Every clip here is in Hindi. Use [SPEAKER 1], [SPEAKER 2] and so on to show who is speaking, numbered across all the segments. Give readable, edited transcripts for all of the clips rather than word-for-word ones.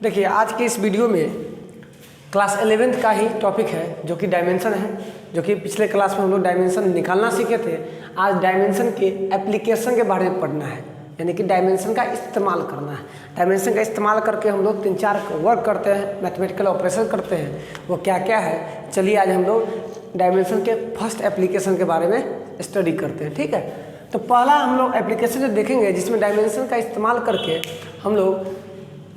[SPEAKER 1] देखिए आज के इस वीडियो में क्लास 11th का ही टॉपिक है जो कि डायमेंशन है, जो कि पिछले क्लास में हम लोग डायमेंशन निकालना सीखे थे। आज डायमेंशन के एप्लीकेशन के बारे में पढ़ना है, यानी कि डायमेंशन का इस्तेमाल करना है। डायमेंशन का इस्तेमाल करके हम लोग 3-4 वर्क करते हैं, मैथमेटिकल ऑपरेशन करते हैं। वो क्या क्या है, चलिए आज हम लोग डायमेंशन के फर्स्ट एप्लीकेशन के बारे में स्टडी करते हैं। ठीक है, तो पहला हम लोग एप्लीकेशन जो देखेंगे जिसमें डायमेंशन का इस्तेमाल करके हम लोग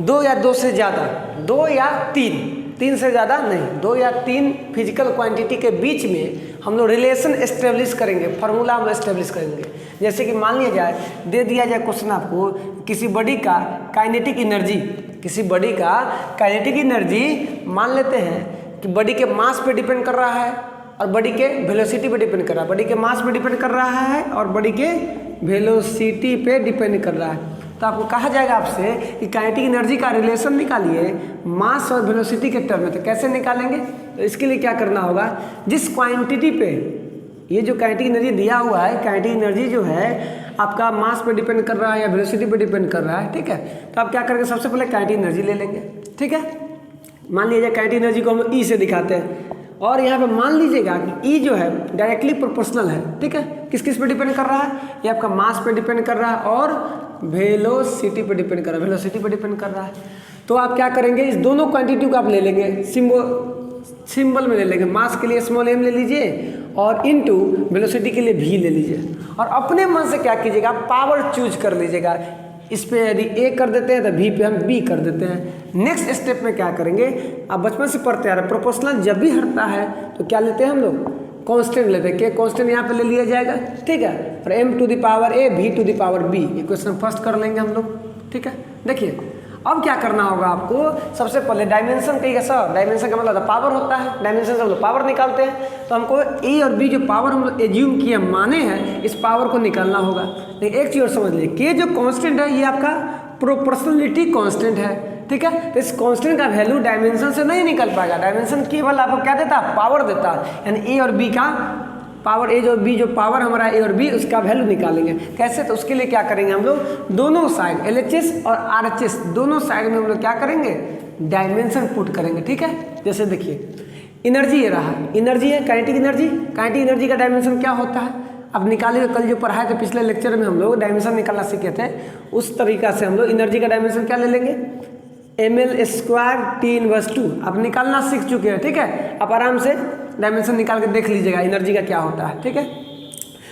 [SPEAKER 1] 2 या 2 से ज़्यादा, 2 या 3 से ज़्यादा नहीं, 2 या 3 फिजिकल क्वांटिटी के बीच में हम लोग रिलेशन एस्टेब्लिश करेंगे, फार्मूला हम एस्टेब्लिश करेंगे। जैसे कि मान लिया जाए, दे दिया जाए क्वेश्चन आपको, किसी बॉडी का काइनेटिक एनर्जी, किसी बॉडी का काइनेटिक एनर्जी मान लेते हैं कि बॉडी के मास पे डिपेंड कर रहा है और बॉडी के वेलोसिटी पे डिपेंड कर रहा है। बॉडी के मास पे डिपेंड कर रहा है और बॉडी के वेलोसिटी पे डिपेंड कर रहा है। तो आपको कहा जाएगा आपसे कि काइनेटिक एनर्जी का रिलेशन निकालिए मास और वेलोसिटी के टर्म में। तो कैसे निकालेंगे? तो इसके लिए क्या करना होगा, जिस क्वांटिटी पे ये जो काइनेटिक एनर्जी दिया हुआ है, काइनेटिक एनर्जी जो है आपका मास पे डिपेंड कर रहा है या वेलोसिटी पे डिपेंड कर रहा है। ठीक है, तो आप क्या करेंगे, सबसे पहले काइनेटिक एनर्जी ले लेंगे। ठीक है, मान लीजिए काइनेटिक एनर्जी को हम ई से दिखाते हैं और यहाँ पे मान लीजिएगा कि ई जो है डायरेक्टली प्रोपोर्शनल है। ठीक है, किस किस पे डिपेंड कर रहा है, ये आपका मास पे डिपेंड कर रहा है और वेलोसिटी पे डिपेंड कर रहा है, वेलोसिटी पे डिपेंड कर रहा है। तो आप क्या करेंगे, इस दोनों क्वांटिटी को आप ले लेंगे, सिंबल में ले लेंगे। मास के लिए स्मॉल m ले लीजिए और इनटू वेलोसिटी के लिए v ले लीजिए और अपने मन से क्या कीजिएगा, पावर चूज कर लीजिएगा। इस पे यदि a कर देते हैं तो v पे हम b कर देते हैं। नेक्स्ट स्टेप में क्या करेंगे, आप बचपन से पढ़ते आ रहे, प्रोपोर्शनल जब भी हटता है तो क्या लेते हैं हम लोग, कांस्टेंट लेते हैं। के कांस्टेंट यहाँ पे ले लिया जाएगा। ठीक है, और m to the power a v to the power b, equation first कर लेंगे हम लोग। ठीक है, देखिए अब क्या करना होगा आपको, सबसे पहले डायमेंशन कहिएगा सर, डायमेंशन का मतलब पावर होता है, डायमेंशन से हम लोग पावर निकालते हैं। तो हमको a और b जो पावर हम लोग एज्यूम किए माने हैं, इस पावर को निकालना होगा। लेकिन एक चीज़ और समझ लीजिए, के जो कांस्टेंट है ये आपका प्रोपोर्शनलिटी कांस्टेंट है। ठीक है, तो इस कांस्टेंट का वैल्यू डायमेंशन से नहीं निकल पाएगा। डायमेंशन केवल आपको क्या देता है, पावर देता है, यानी a और b का पावर, ए जो बी जो पावर हमारा ए और बी, उसका वैल्यू निकालेंगे। कैसे? तो उसके लिए क्या करेंगे हम लोग, दोनों साइड LHS और RHS दोनों साइड में हम लोग क्या करेंगे, डायमेंशन पुट करेंगे। ठीक है, जैसे देखिए एनर्जी ये रहा, एनर्जी है काइनेटिक एनर्जी। काइनेटिक एनर्जी का डायमेंशन क्या होता है, अब निकालिए। कल जो पढ़ाए थे पिछले लेक्चर में हम लोग डायमेंशन निकालना सीखे थे, उस तरीका से हम लोग एनर्जी का डायमेंशन क्या ले लेंगे, ml² T−2। आप निकालना सीख चुके हैं। ठीक है, आप आराम से डायमेंशन निकाल के देख लीजिएगा एनर्जी का क्या होता है। ठीक है,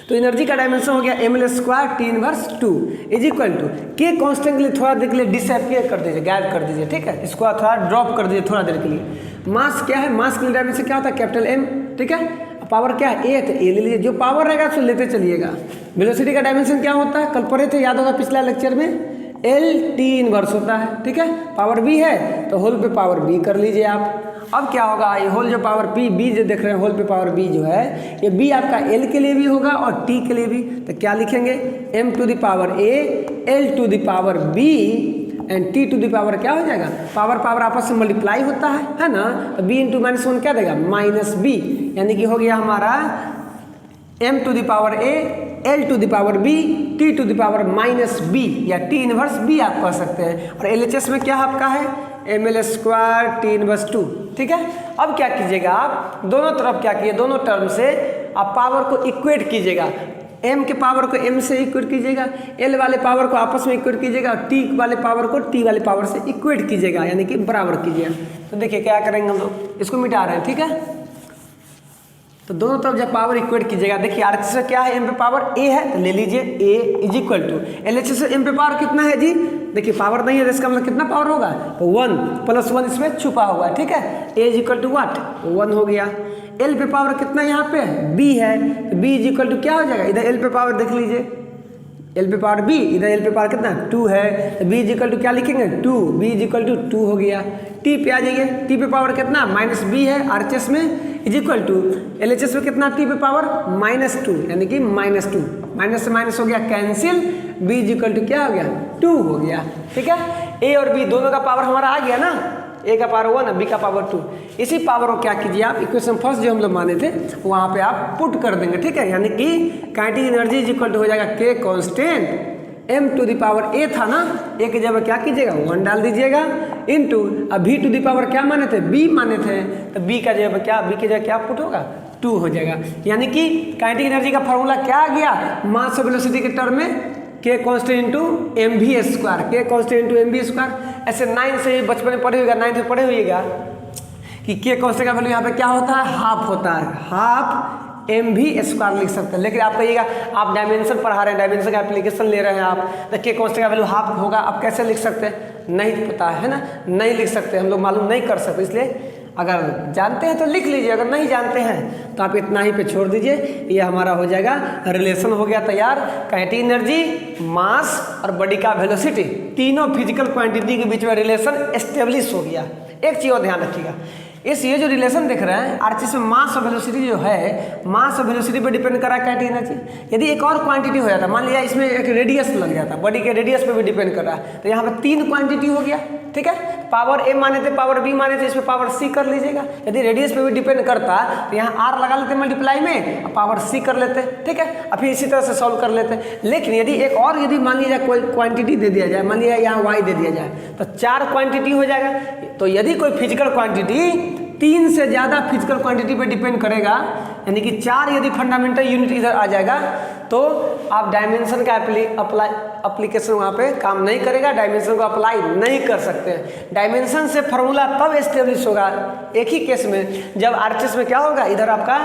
[SPEAKER 1] तो एनर्जी का डायमेंशन हो गया ml² T−2 is equal to K constant के लिए थोड़ा देर के लिए डिसअपियर कर दीजिए, गायब कर दीजिए। ठीक है, इसको थोड़ा ड्रॉप कर दीजिए थोड़ा देर के लिए। मास क्या है, मास के लिए डायमेंशन क्या होता है, कैपिटल M। ठीक है, पावर क्या है, a, तो a ले लीजिए, जो पावर रहेगा उसको लेते चलिएगा। वेलोसिटी का डायमेंशन क्या होता है, कल पढ़े थे, याद होगा पिछला लेक्चर में, L/T−1 होता है। ठीक है, पावर b है तो होल पे पावर b कर लीजिए आप। अब क्या होगा, ये होल जो पावर b जो देख रहे हैं, होल पे पावर b जो है, ये b आपका l के लिए भी होगा और t के लिए भी। तो क्या लिखेंगे, m to the power a, l to the power b and t to the power क्या हो जाएगा, पावर पावर आपस में मल्टीप्लाई होता है ना। तो b इंटू -1 क्या देगा, -b, यानी कि हो गया हमारा m to the power a, l to the power b, t to the power -b या T−b आप कह सकते हैं। और LHS में क्या आपका है, ml² T−2। ठीक है, अब क्या कीजिएगा, आप दोनों तरफ क्या किए, दोनों टर्म से आप पावर को इक्वेट कीजिएगा। m के पावर को m से इक्वेट कीजिएगा, l वाले पावर को आपस में इक्वेट कीजिएगा, t वाले पावर को t वाले पावर से इक्वेट कीजिएगा, यानी कि बराबर कीजिएगा। तो देखिए क्या करेंगे हम लोग, इसको मिटा रहे हैं। ठीक है, तो दोनों तरफ जब पावर इक्वेट कीजिएगा, देखिए RHS से क्या है, m पे पावर a है तो ले लीजिए a is equal to LHS से m पे पावर कितना है जी, देखिए पावर नहीं है, इसका मतलब कितना पावर होगा, तो 1 + 1 इसमें छुपा हुआ है। ठीक है, a is equal to what, 1 हो गया। l पे पावर कितना यहाँ पे b है, तो b इज इक्वल टू क्या हो जाएगा, इधर l पे पावर देख लीजिए, l पे पावर b, इधर l पे पावर कितना 2 है, तो b इज इक्वल टू क्या लिखेंगे 2, b इज इक्वल टू 2 हो गया। t पे आ जाइए, t पे पावर कितना -b है RHS में, इज इक्वल टू LHS में कितना t पे पावर -2, यानी कि -2, माइनस से माइनस हो गया cancel, b is equal to क्या हो गया 2 हो गया। ठीक है, a और b दोनों का पावर हमारा आ गया ना, a का पावर 1 b का पावर 2। इसी पावर को क्या कीजिए आप, इक्वेशन फर्स्ट जो हम लोग माने थे वहाँ पे आप पुट कर देंगे। ठीक है, यानी कि kinetic energy is equal to हो जाएगा k constant m to the power a था ना, a की जगह क्या कीजिएगा 1 डाल दीजिएगा इंटू, अब v टू द पावर क्या माने थे, b माने थे, तो b की जगह क्या पुट होगा 2 हो जाएगा। यानी कि काइनेटिक एनर्जी का फॉर्मूला क्या आ गया, मास और वेलोसिटी के टर्म में k constant into M V square, k constant into M V square. ऐसे 9 से बचपन में पढ़े होगा, 9th में पढ़े होइएगा कि k कांस्टेंट का वैल्यू यहाँ पे क्या होता है, हाफ होता है, हाफ एम भी स्क्वायर लिख सकते हैं। लेकिन आप कहिएगा आप डायमेंशन पढ़ा रहे हैं, डायमेंशन का एप्लीकेशन ले रहे हैं आप, तो के कांस्टेंट का वैल्यू हाफ होगा, आप कैसे लिख सकते हैं, नहीं पता है ना, नहीं लिख सकते, हम लोग मालूम नहीं कर सकते। इसलिए अगर जानते हैं तो लिख लीजिए, अगर नहीं जानते हैं तो आप इतना ही पे छोड़ दीजिए। ये हमारा हो जाएगा रिलेशन हो गया तैयार, काइनेटिक एनर्जी, मास और बॉडी का वेलोसिटी, तीनों फिजिकल क्वांटिटी के बीच में रिलेशन एस्टेब्लिश हो गया। एक चीज़ और ध्यान रखिएगा, ये जो रिलेशन देख रहे हैं आरएचएस में मास और वेलोसिटी जो है, मास और वेलोसिटी पर डिपेंड कर रहा है काइनेटिक एनर्जी। यदि एक और क्वांटिटी हो जाता, मान लिया इसमें एक रेडियस लग जाता, बॉडी के रेडियस पे भी डिपेंड कर रहा है, तो यहाँ पे 3 क्वांटिटी हो गया, ठीक है। पावर ए माने थे, पावर बी माने थे, इसमें पावर सी कर लीजिएगा। यदि रेडियस पे भी डिपेंड करता तो यहाँ आर लगा लेते मल्टीप्लाई में, पावर सी कर लेते, ठीक है, और फिर इसी तरह से सॉल्व कर लेते। लेकिन यदि एक और यदि मान लीजिए कोई क्वांटिटी दे दिया जाए, मान लिया यहाँ वाई दे दिया जाए, तो 4 क्वांटिटी हो जाएगा। तो यदि कोई फिजिकल क्वांटिटी 3 से ज़्यादा फिजिकल क्वांटिटी पे डिपेंड करेगा, यानी कि 4 यदि फंडामेंटल यूनिट इधर आ जाएगा, तो आप डायमेंशन का एप्लीकेशन वहाँ पे काम नहीं करेगा, डायमेंशन को अप्लाई नहीं कर सकते हैं। डायमेंशन से फॉर्मूला तब एस्टेब्लिश होगा एक ही केस में, जब आरएचएस में क्या होगा, इधर आपका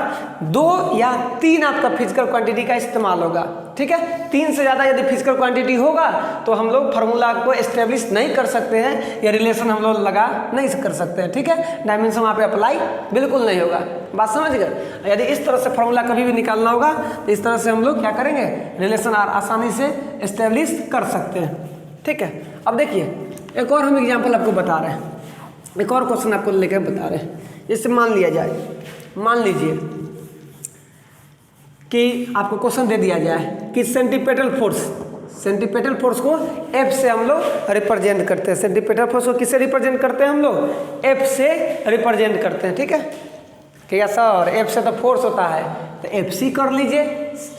[SPEAKER 1] 2 या 3 आपका फिजिकल क्वांटिटी का इस्तेमाल होगा, ठीक है। 3 से ज़्यादा यदि फिजिकल क्वांटिटी होगा तो हम लोग फार्मूला को एस्टेब्लिश नहीं कर सकते हैं, या रिलेशन हम लोग लगा नहीं कर सकते हैं, ठीक है। डायमेंशन वहाँ पे अप्लाई बिल्कुल नहीं होगा, बात समझ गए। यदि इस तरह से फार्मूला कभी भी निकालना होगा तो इस तरह से हम लोग क्या करेंगे, रिलेशन आसानी से एस्टेब्लिश कर सकते हैं, ठीक है। अब देखिए एक और हम एग्जाम्पल आपको बता रहे हैं, एक और क्वेश्चन आपको लेकर बता रहे हैं। जैसे मान लिया जाए, मान लीजिए कि आपको क्वेश्चन दे दिया जाए कि सेंटीपेटल फोर्स को F से हम लोग रिप्रेजेंट करते हैं। सेंटीपेटल फोर्स को किससे रिप्रेजेंट करते हैं हम लोग, F से रिप्रेजेंट करते हैं, ठीक है। क्या सर, F से तो फोर्स होता है, तो FC कर लीजिए,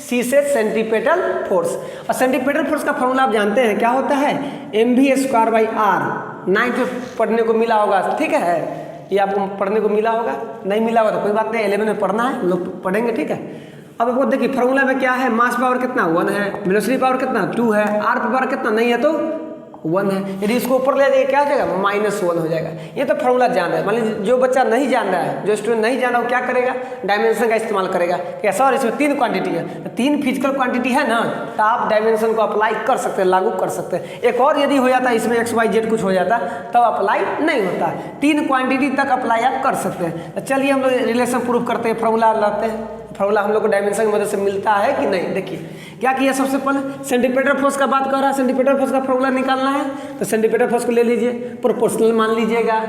[SPEAKER 1] C से सेंटीपेटल फोर्स। और सेंटीपेटल फोर्स का फॉर्मूला आप जानते हैं क्या होता है, mv²/r। 9th में पढ़ने को मिला होगा, ठीक है, ये आपको पढ़ने को मिला होगा, नहीं मिला होगा तो कोई बात नहीं, 11 में पढ़ना है, लोग पढ़ेंगे, ठीक है। अब आपको देखिए फॉर्मूला में क्या है, मास पावर कितना 1 है, वेलोसिटी पावर कितना 2 है, आर पावर कितना नहीं है तो 1 है। यदि इसको ऊपर ले जाइए क्या हो जाएगा, -1 हो जाएगा। ये तो फॉर्मूला जान रहा है। मान लीजिए जो बच्चा नहीं जान रहा है, जो स्टूडेंट नहीं जान रहा वो क्या करेगा, डायमेंशन का इस्तेमाल करेगा। क्या सर इसमें 3 क्वांटिटी है, तो 3 फिजिकल क्वांटिटी है ना, तो आप डायमेंशन को अप्लाई कर सकते हैं, लागू कर सकते हैं। एक और यदि हो जाता इसमें XYZ कुछ हो जाता तब अप्लाई नहीं होता। 3 क्वांटिटी तक अप्लाई आप कर सकते हैं। तो चलिए हम लोग रिलेशन प्रूव करते हैं, फॉर्मूला लाते हैं। फॉर्मूला हम लोग को डायमेंशन की मदद से मिलता है कि नहीं, देखिए क्या किया। सबसे पहले सेंटीपेटल फोर्स का बात कर रहा है, सेंटीपेटल फोर्स का फॉर्मूला निकालना है, तो सेंटीपेटल फोर्स को ले लीजिए, प्रोपोर्शनल मान लीजिएगा,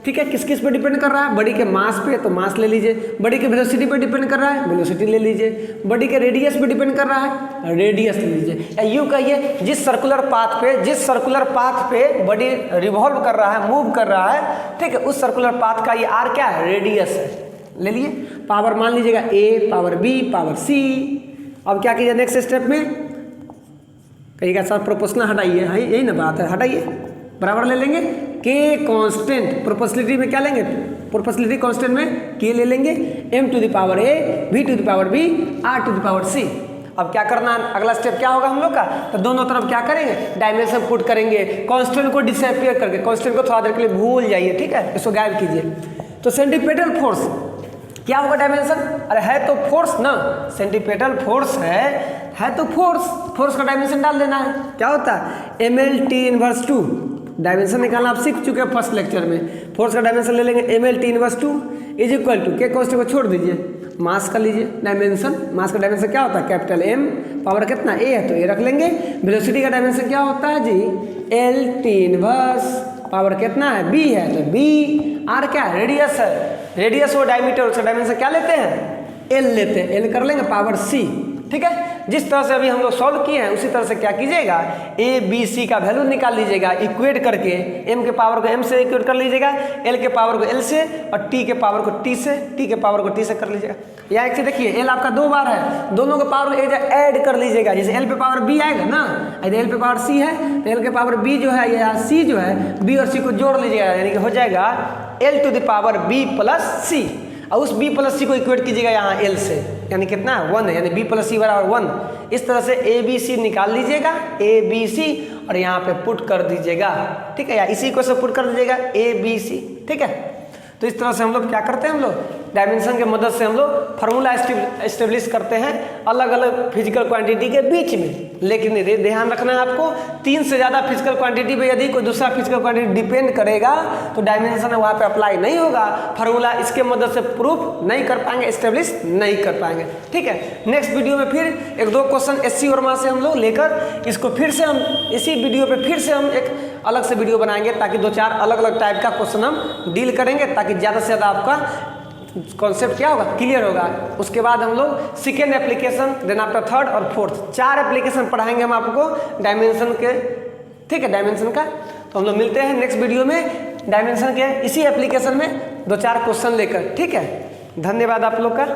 [SPEAKER 1] ठीक है। किस किस पे डिपेंड कर रहा है, बॉडी के मास पे, तो मास ले लीजिए। बॉडी के वेलोसिटी पे डिपेंड कर रहा है, वेलोसिटी ले लीजिए। बॉडी के रेडियस पे डिपेंड कर रहा है, रेडियस ले लीजिए। यूँ कहिए जिस सर्कुलर पाथ पे बॉडी रिवॉल्व कर रहा है, मूव कर रहा है, ठीक है, उस सर्कुलर पाथ का ये आर क्या है, रेडियस है, ले लिए। पावर मान लीजिएगा A, power B, power C। अब क्या कीजिए नेक्स्ट स्टेप में, कहिएगा सर प्रोपोर्शनल हटाइए, यही ना बात है, हटाइए, बराबर ले लेंगे K कांस्टेंट। प्रोपोर्शनलिटी में क्या लेंगे, प्रोपोर्शनलिटी कांस्टेंट में K ले लेंगे, m to the power A, V to the power B, R to the power C। अब क्या करना, अगला स्टेप क्या होगा हम लोग का, तो दोनों तरफ क्या करेंगे, डायमेंशन पुट करेंगे, कांस्टेंट को डिसअपीयर करके, कांस्टेंट को थोड़ा देर के लिए भूल जाइए, ठीक है, इसको गायब कीजिए। तो सेंटीपेटल फोर्स क्या होगा, डायमेंशन, अरे है तो फोर्स ना, सेंटीपेटल फोर्स है तो फोर्स का डायमेंशन डाल देना है। क्या होता है, mL/T−2। डायमेंशन निकालना आप सीख चुके हैं फर्स्ट लेक्चर में। फोर्स का डायमेंशन ले लेंगे mL/T−2 is equal to, K constant को छोड़ दीजिए, मास का लीजिए डायमेंशन। मास का डायमेंशन क्या होता है, कैपिटल M, पावर कितना A है तो A रख लेंगे। वेलोसिटी का डायमेंशन क्या होता है जी, L/T−, पावर कितना है B है तो B, R क्या है, रेडियस है, रेडियस और डायमीटर, उसका डायमेंशन क्या लेते हैं, L लेते हैं, L कर लेंगे, पावर C, ठीक है। जिस तरह से अभी हम लोग सॉल्व किए हैं उसी तरह से क्या कीजिएगा, ए बी सी का वैल्यू निकाल लीजिएगा, इक्वेट करके m के पावर को m से इक्वेट कर लीजिएगा, l के पावर को l से और t के पावर को t से, t के पावर को t से कर लीजिएगा। यहाँ एक से देखिए l आपका 2 बार है, दोनों के पावर को ऐड कर लीजिएगा। जैसे l पे पावर b आएगा ना, यदि l पे पावर c है तो l के पावर b जो है या c जो है b और c को जोड़ लीजिएगा, यानी कि हो जाएगा l to the power b plus c। और उस b प्लस सी को इक्वेट कीजिएगा यहाँ l से, यानी कितना 1 है, यानी b प्लस सी बराबर 1। इस तरह से ए बी सी निकाल लीजिएगा, ए बी सी और यहाँ पे पुट कर दीजिएगा, ठीक है, या इसी को से पुट कर दीजिएगा ए बी सी, ठीक है। तो इस तरह से हम लोग क्या करते हैं, हम लोग डायमेंशन के मदद से हम लोग फार्मूला एस्टेब्लिश करते हैं अलग अलग फिजिकल क्वांटिटी के बीच में। लेकिन ध्यान रखना है आपको, 3 से ज़्यादा फिजिकल क्वांटिटी पे यदि कोई दूसरा फिजिकल क्वांटिटी डिपेंड करेगा तो डायमेंशन वहाँ पे अप्लाई नहीं होगा, फार्मूला इसके मदद से प्रूफ नहीं कर पाएंगे, एस्टेब्लिश नहीं कर पाएंगे, ठीक है। नेक्स्ट वीडियो में फिर 1-2 क्वेश्चन एससी वर्मा से हम लोग लेकर इसको फिर से हम इसी वीडियो पे फिर से हम एक अलग से वीडियो बनाएंगे, ताकि 2-4 अलग अलग टाइप का क्वेश्चन हम डील करेंगे, ताकि ज़्यादा से ज़्यादा आपका कॉन्सेप्ट क्या होगा, क्लियर होगा। उसके बाद हम लोग second application, then after third और फोर्थ 4 एप्लीकेशन पढ़ाएंगे हम आपको डायमेंशन के, ठीक है, डायमेंशन का। तो हम लोग मिलते हैं नेक्स्ट वीडियो में डायमेंशन के इसी एप्लीकेशन में 2-4 क्वेश्चन लेकर, ठीक है। धन्यवाद आप लोग का।